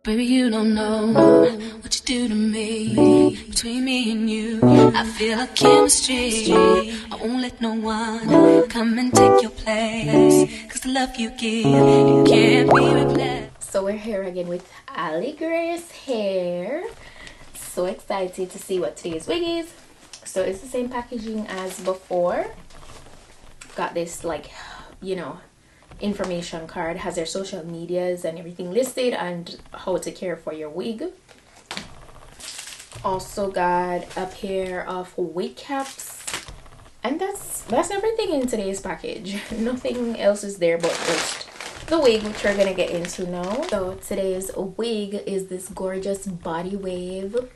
Baby, you don't know what you do to me. Between me and you, I feel a chemistry. I won't let no one come and take your place, 'cause the love you give, it can't be replaced. So we're here again with Aligrace hair. So excited to see what today's wig is. So it's the same packaging as before. Got this, like, you know, information card, has their social medias and everything listed, and how to care for your wig. Also got a pair of wig caps, and that's everything in today's package. Nothing else is there but just the wig, which we're gonna get into now. So today's wig is this gorgeous body wave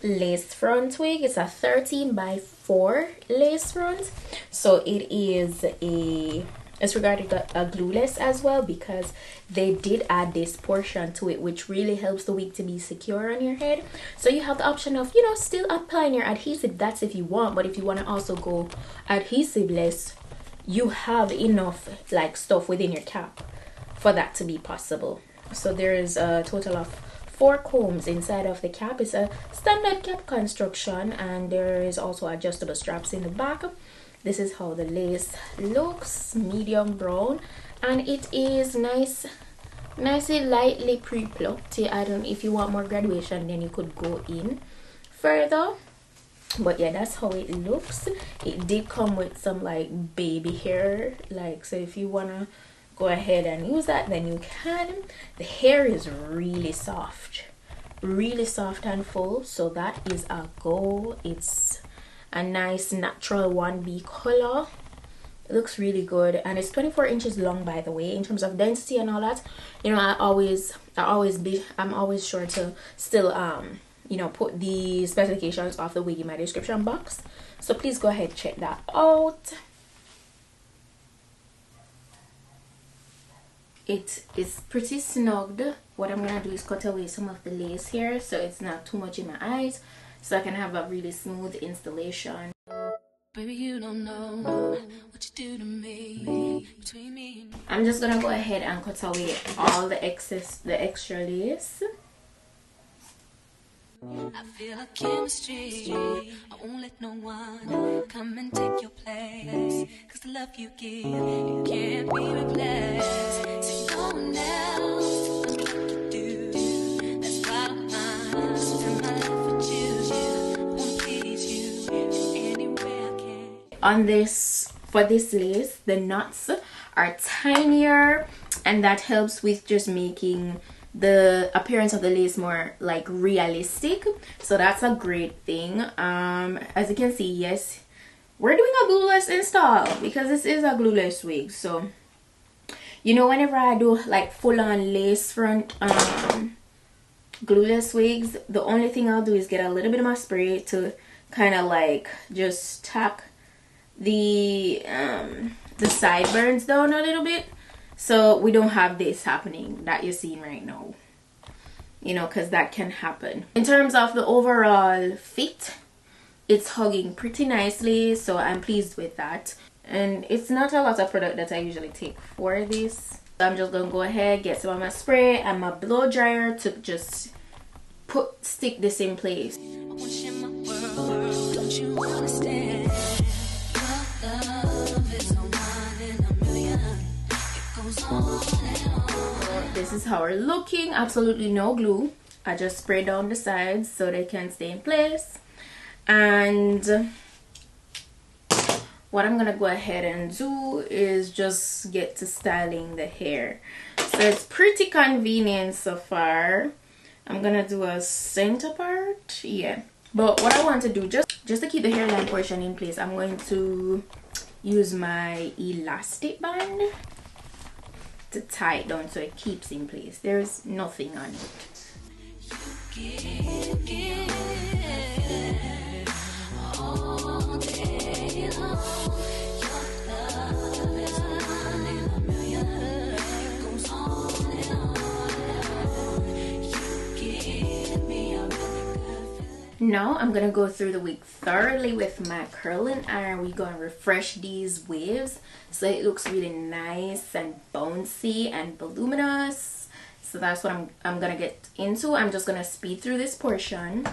lace front wig. It's a 13x4 lace front, so it's regarded a glueless as well, because they did add this portion to it, which really helps the wig to be secure on your head. So you have the option of, you know, still applying your adhesive, that's if you want, but if you want to also go adhesiveless, you have enough like stuff within your cap for that to be possible. So there is a total of 4 combs inside of the cap. It's a standard cap construction, and there is also adjustable straps in the back. This is how the lace looks, medium brown, and it is nicely lightly pre-plucked. I don't, if you want more graduation, then you could go in further, but yeah, that's how it looks. It did come with some like baby hair, like, so if you wanna go ahead and use that, then you can. The hair is really soft and full, so that is a go. It's a nice natural 1B color. It looks really good, and it's 24 inches long, by the way. In terms of density and all that, you know, I'm always sure to still you know, put the specifications of the wig in my description box, so please go ahead, check that out. It is pretty snugged. What I'm gonna do is cut away some of the lace here so it's not too much in my eyes, so I can have a really smooth installation. Baby, you don't know what you do to me. Between me and I'm just gonna go ahead and cut away all the extra lace. I feel a chemistry. I won't let no one come and take your place, 'cause the love you give, it can't be replaced. So no one else knows what to do. That's why I'm spend my life with you. I won't please you in any way I can. On this, for this lace, the knots are tinier, and that helps with just making the appearance of the lace more like realistic, so that's a great thing. As you can see, yes, we're doing a glueless install because this is a glueless wig. So, you know, whenever I do like full-on lace front glueless wigs, the only thing I'll do is get a little bit of my spray to kind of like just tack the sideburns down a little bit, so we don't have this happening that you're seeing right now, you know, because that can happen. In terms of the overall fit, it's hugging pretty nicely, so I'm pleased with that. And it's not a lot of product that I usually take for this. So I'm just gonna go ahead, get some of my spray and my blow dryer to just stick this in place. I wish in my world, don't you understand? Your love is no one in a million. It goes on and on. This is how we're looking. Absolutely no glue. I just spray down the sides so they can stay in place. And what I'm gonna go ahead and do is just get to styling the hair. So it's pretty convenient so far. I'm gonna do a center part, yeah. But what I want to do, just to keep the hairline portion in place, I'm going to use my elastic band to tie it down so it keeps in place. There's nothing on it. All day long. Your love is one in a million. It goes on and on. You give me a really good feeling. Now I'm gonna go through the wig thoroughly with my curling iron. We're gonna refresh these waves so it looks really nice and bouncy and voluminous. So that's what I'm gonna get into. I'm just gonna speed through this portion.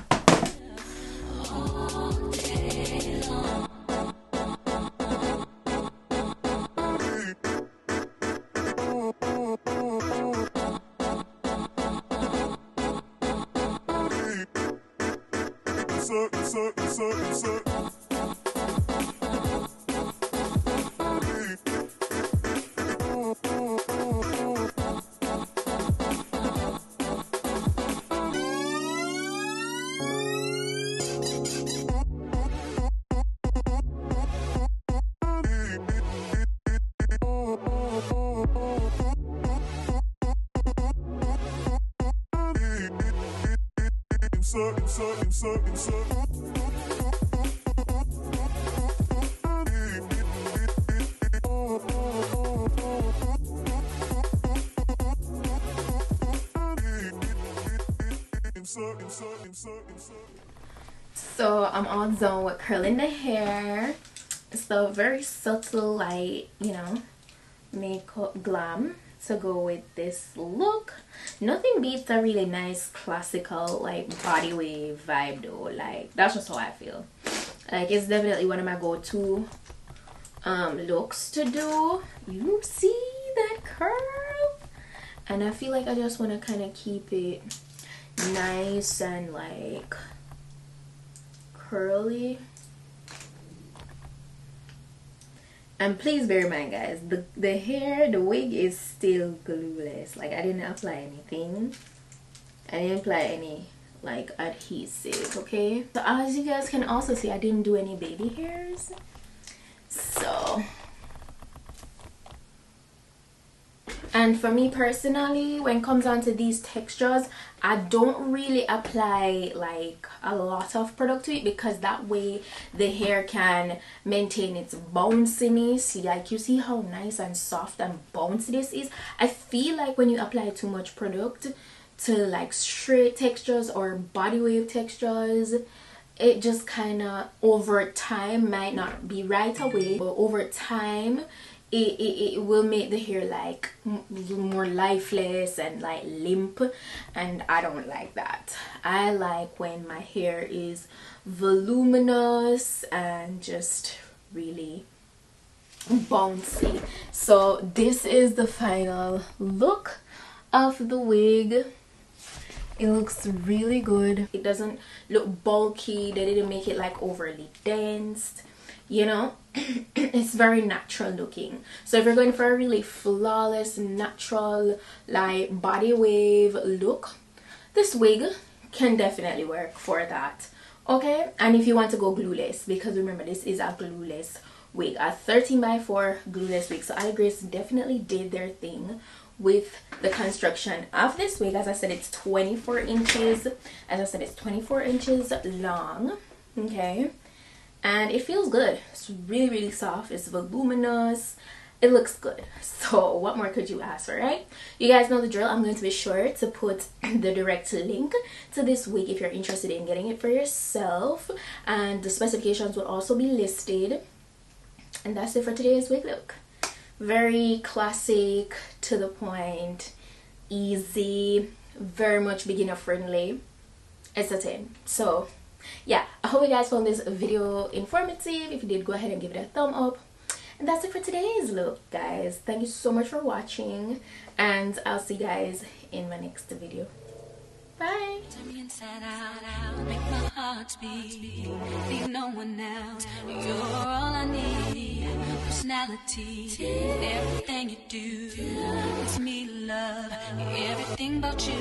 So I'm all done with curling the hair. So very subtle, like, you know, makeup glam to go with this look. Nothing beats a really nice classical like body wave vibe though. Like, that's just how I feel. Like, it's definitely one of my go-to looks to do. You see that curl? And I feel like I just want to kind of keep it nice and like curly. And please bear in mind, guys, the hair, the wig is still glueless. Like, I didn't apply anything. I didn't apply any like adhesive, okay? So as you guys can also see, I didn't do any baby hairs. So, and for me personally, when it comes down to these textures, I don't really apply like a lot of product to it, because that way the hair can maintain its bounciness. Like, you see how nice and soft and bouncy this is? I feel like when you apply too much product to like straight textures or body wave textures, it just kind of over time might not be right away, but over time it will make the hair like more lifeless and like limp, and I don't like that. I like when my hair is voluminous and just really bouncy. So this is the final look of the wig. It looks really good. It doesn't look bulky. They didn't make it like overly dense, you know. It's very natural looking. So if you're going for a really flawless, natural like body wave look, this wig can definitely work for that, okay? And if you want to go glueless, because remember, this is a glueless wig, a 13x4 glueless wig. So Aligrace definitely did their thing with the construction of this wig. As I said, it's 24 inches. As I said, it's 24 inches long, okay? And it feels good. It's really, really soft. It's voluminous. It looks good. So what more could you ask for, right? You guys know the drill. I'm going to be sure to put the direct link to this wig if you're interested in getting it for yourself, and the specifications will also be listed. And that's it for today's wig look. Very classic, to the point, easy, very much beginner friendly. It's a 10. So yeah, I hope you guys found this video informative. If you did, go ahead and give it a thumb up. And that's it for today's look, guys. Thank you so much for watching, and I'll see you guys in my next video. Bye. Turn me inside out, make my heart speed. Leave no one else. You're all I need. Personality, everything you do. It's me, love, everything about you.